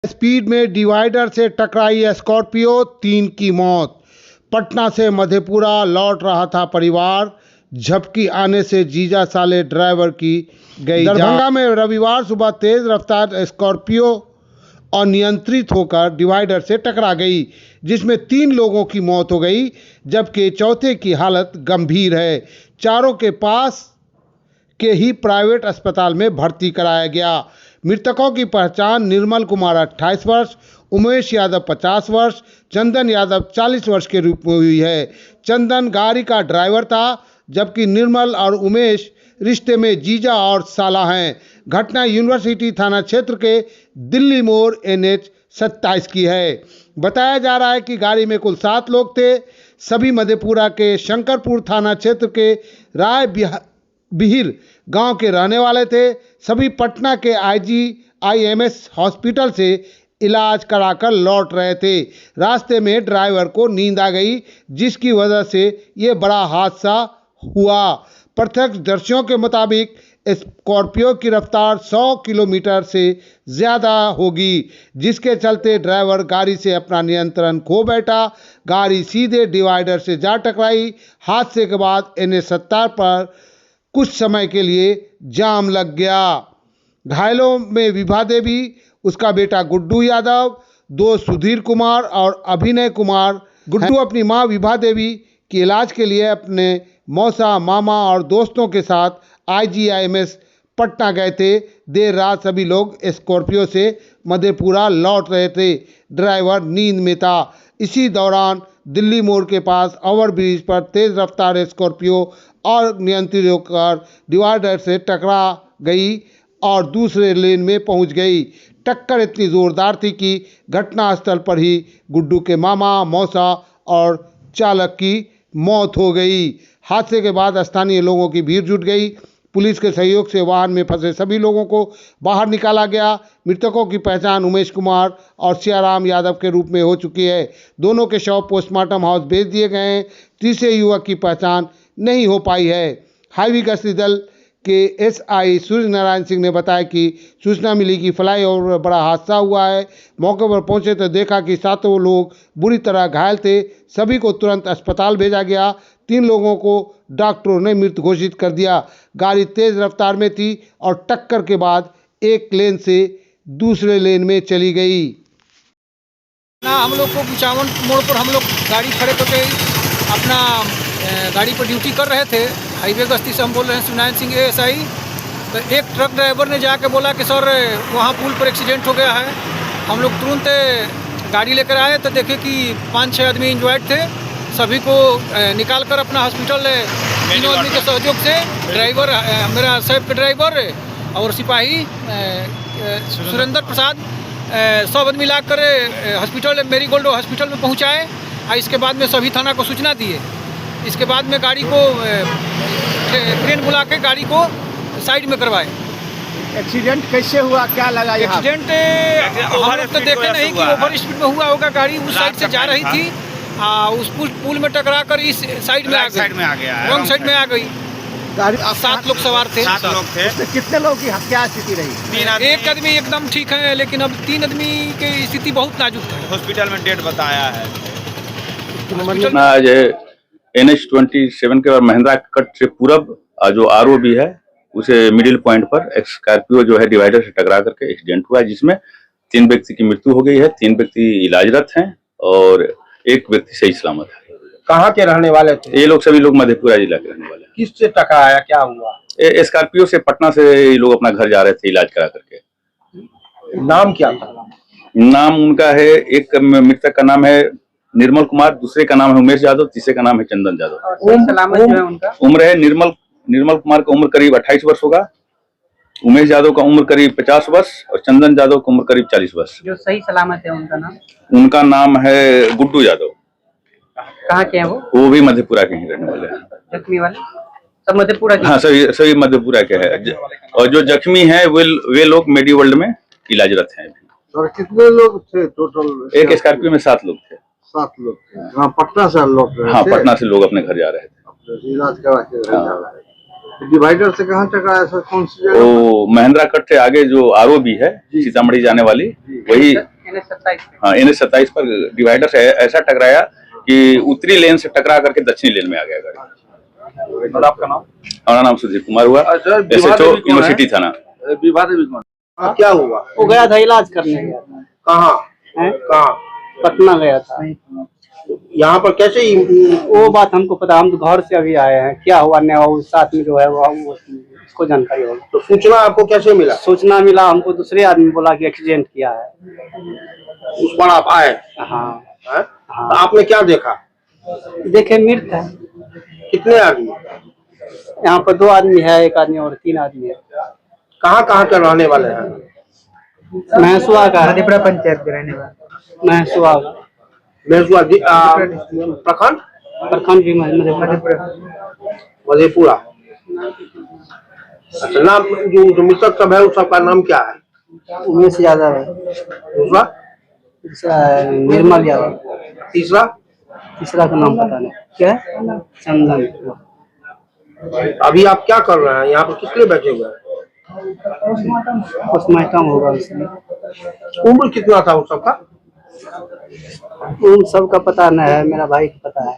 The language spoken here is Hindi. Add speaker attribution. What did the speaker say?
Speaker 1: स्पीड में डिवाइडर से टकराई स्कॉर्पियो, 3 की मौत। पटना से मधेपुरा लौट रहा था परिवार, झपकी आने से जीजा साले ड्राइवर की गई जान। दरभंगा में रविवार सुबह तेज रफ्तार स्कॉर्पियो अनियंत्रित होकर डिवाइडर से टकरा गई, जिसमें 3 लोगों की मौत हो गई, जबकि चौथे की हालत गंभीर है। चारों के पास के ही प्राइवेट अस्पताल में भर्ती कराया गया। मृतकों की पहचान निर्मल कुमार 28 वर्ष, उमेश यादव 50 वर्ष, चंदन यादव 40 वर्ष के रूप में हुई है। चंदन गाड़ी का ड्राइवर था, जबकि निर्मल और उमेश रिश्ते में जीजा और साला हैं। घटना यूनिवर्सिटी थाना क्षेत्र के दिल्ली मोड़ NH 27 की है। बताया जा रहा है कि गाड़ी में कुल 7 लोग थे। सभी मधेपुरा के शंकरपुर थाना क्षेत्र के राय बिहिर गांव के रहने वाले थे। सभी पटना के IGIMS हॉस्पिटल से इलाज कराकर लौट रहे थे। रास्ते में ड्राइवर को नींद आ गई, जिसकी वजह से ये बड़ा हादसा हुआ। प्रत्यक्षदर्शियों के मुताबिक स्कॉर्पियो की रफ्तार 100 किलोमीटर से ज़्यादा होगी, जिसके चलते ड्राइवर गाड़ी से अपना नियंत्रण खो बैठा। गाड़ी सीधे डिवाइडर से जा टकराई। हादसे के बाद NH 70 पर कुछ समय के लिए जाम लग गया। घायलों में विभा देवी, उसका बेटा गुड्डू यादव, 2 सुधीर कुमार और अभिनय कुमार। गुड्डू अपनी मां विभा देवी के इलाज के लिए अपने मौसा, मामा और दोस्तों के साथ IGIMS पटना गए थे। देर रात सभी लोग स्कॉर्पियो से मधेपुरा लौट रहे थे। ड्राइवर नींद में था। इसी दौरान दिल्ली मोड़ के पास ओवरब्रिज पर तेज रफ्तार स्कॉर्पियो और नियंत्रित होकर डिवाइडर से टकरा गई और दूसरे लेन में पहुंच गई। टक्कर इतनी जोरदार थी कि घटनास्थल पर ही गुड्डू के मामा, मौसा और चालक की मौत हो गई। हादसे के बाद स्थानीय लोगों की भीड़ जुट गई। पुलिस के सहयोग से वाहन में फंसे सभी लोगों को बाहर निकाला गया। मृतकों की पहचान उमेश कुमार और सियाराम यादव के रूप में हो चुकी है। दोनों के शव पोस्टमार्टम हाउस भेज दिए गए हैं। तीसरे युवक की पहचान नहीं हो पाई है। हाईवे गश्ती दल के SI सूर्य नारायण सिंह ने बताया कि सूचना मिली कि फ्लाईओवर पर बड़ा हादसा हुआ है। मौके पर पहुंचे तो देखा कि 7 लोग बुरी तरह घायल थे। सभी को तुरंत अस्पताल भेजा गया। 3 लोगों को डॉक्टरों ने मृत घोषित कर दिया। गाड़ी तेज रफ्तार में थी और टक्कर के बाद एक लेन से दूसरे लेन में चली गई।
Speaker 2: हम लोग को कुचावन मोड़ पर हम लोग गाड़ी खड़े करके अपना गाड़ी पर ड्यूटी कर रहे थे। हाईवे गश्ती से हम बोल रहे हैं सूर्यनारायण सिंह ASI। तो एक ट्रक ड्राइवर ने जाके बोला कि सर वहाँ पुल पर एक्सीडेंट हो गया है। हम लोग तुरंत गाड़ी लेकर आए तो देखे कि 5-6 आदमी इंजर्ड थे। सभी को निकाल कर अपना हॉस्पिटल, 3 आदमी के सहयोग से ड्राइवर, मेरा सैफ के ड्राइवर और सिपाही सुरेंद्र प्रसाद, सब आदमी लाकर हॉस्पिटल मेरीगोल्ड हॉस्पिटल में पहुँचाए। और इसके बाद में सभी थाना को सूचना दिए। इसके बाद में गाड़ी को ट्रेन बुला के गाड़ी को साइड में करवाए।
Speaker 3: एक्सीडेंट कैसे हुआ, क्या लगा?
Speaker 2: एक्सीडेंट हम लोग तो देखे नहीं कि ओवर स्पीड में हुआ होगा। गाड़ी उस साइड से जा रही थी, उस पुल में टकरा कर इस साइड में आ गई, रॉन्ग साइड में आ गई।
Speaker 3: गाड़ी
Speaker 2: 7 लोग सवार थे।
Speaker 4: 7 लोग थे।
Speaker 3: कितने लोगों की क्या स्थिति रही?
Speaker 2: एक आदमी एकदम ठीक है, लेकिन अब 3 आदमी की स्थिति बहुत नाजुक है।
Speaker 4: हॉस्पिटल में डेट बताया है।
Speaker 5: आज NH 27 के बाद महिंद्रा कट से पूरब जो ROB है, उसे मिडिल पॉइंट पर स्कॉर्पियो जो है डिवाइडर से टकरा करके एक्सीडेंट हुआ, जिसमें 3 व्यक्ति की मृत्यु हो गई है। 3 व्यक्ति इलाजरत हैं और 1 व्यक्ति सही सलामत है।
Speaker 3: कहाँ के रहने वाले थे?
Speaker 5: ये लोग सभी लोग मधेपुरा जिला के रहने वाले हैं।
Speaker 3: किससे टकराया, क्या हुआ?
Speaker 5: स्कॉर्पियो से पटना से ये लोग अपना घर जा रहे थे इलाज करा करके।
Speaker 3: नाम क्या था?
Speaker 5: नाम उनका है, एक मृतक का नाम है निर्मल कुमार, दूसरे का नाम है उमेश यादव, तीसरे का नाम है चंदन यादव। उम्र है निर्मल कुमार का उम्र करीब 28 वर्ष होगा, उमेश यादव का उम्र करीब 50 वर्ष और चंदन यादव का उम्र करीब 40 वर्ष।
Speaker 6: जो सही सलामत है
Speaker 5: उनका नाम है गुड्डू यादव।
Speaker 6: कहाँ के हैं
Speaker 5: वो भी मधेपुरा के ही रहने वाले हैं।
Speaker 6: जख्मी वाले सब मधेपुरा के?
Speaker 5: हाँ, सभी मधेपुरा के हैं। और जो जख्मी हैं वे लोग मेडीवर्ल्ड में इलाजरत हैं।
Speaker 3: और कितने लोग थे टोटल?
Speaker 5: एक स्कॉर्पियो में 7 लोग थे।
Speaker 3: 7 लोग थे। हाँ, पटना से लौट रहे थे।
Speaker 5: हाँ, पटना से लोग अपने घर जा रहे थे।
Speaker 3: इलाज करा के जा रहे थे। डिवाइडर से कहाँ टकराया सर? कौन सी जगह?
Speaker 5: वो महिंद्रा कट से आगे जो आरओबी है सीतामढ़ी जाने वाली, वही
Speaker 6: NH 27
Speaker 5: हाँ NH 27 पर डिवाइडर से ऐसा टकराया कि उत्तरी लेन से टकरा करके दक्षिणी लेन में आ गया गाड़ी।
Speaker 3: और आपका नाम?
Speaker 5: हमारा नाम सुधीर कुमार हुआ, SHO यूनिवर्सिटी थाना।
Speaker 3: हाँ, क्या हुआ?
Speaker 4: वो गया था इलाज करने गया था।
Speaker 3: कहाँ?
Speaker 4: हैं?
Speaker 3: कहाँ?
Speaker 4: पटना गया था।
Speaker 3: यहाँ पर कैसे
Speaker 4: वो बात हमको पता, हम तो घर से अभी आए हैं, क्या हुआ नहीं हुआ उस साथ में जो है वो उसको जानकारी होगी।
Speaker 3: तो सूचना आपको कैसे मिला?
Speaker 4: सूचना मिला हमको, दूसरे आदमी बोला कि एक्सीडेंट किया है।
Speaker 3: उस पर आप आए?
Speaker 4: हाँ
Speaker 3: हैं? तो आपने क्या देखा?
Speaker 4: देखे मृत है।
Speaker 3: कितने आदमी?
Speaker 4: यहाँ पर 2 आदमी है, 1 आदमी और 3 आदमी है।
Speaker 3: कहाँ कहाँ के रहने वाले हैं?
Speaker 4: महसुआ का है।
Speaker 6: मधेपुरा पंचायत के रहने वाले।
Speaker 4: महसुआ का
Speaker 3: मेहसुआ प्रखंड?
Speaker 4: प्रखंड भी मधेपुरा।
Speaker 3: मधेपुरा। अच्छा, नाम जो मृतक सब है उस सबका नाम क्या है?
Speaker 4: उमेश यादव है,
Speaker 3: दूसरा?
Speaker 4: निर्मल यादव,
Speaker 3: तीसरा?
Speaker 4: तीसरा का नाम पता नहीं क्या है, चंदन।
Speaker 3: अभी आप क्या कर रहे हैं यहाँ पर? किस लिए बैठे हुए हैं?
Speaker 4: पोस्टमार्टम होगा उसमें।
Speaker 3: उम्र कितना था उन सबका?
Speaker 4: उन सबका पता नहीं है, मेरा भाई को पता है।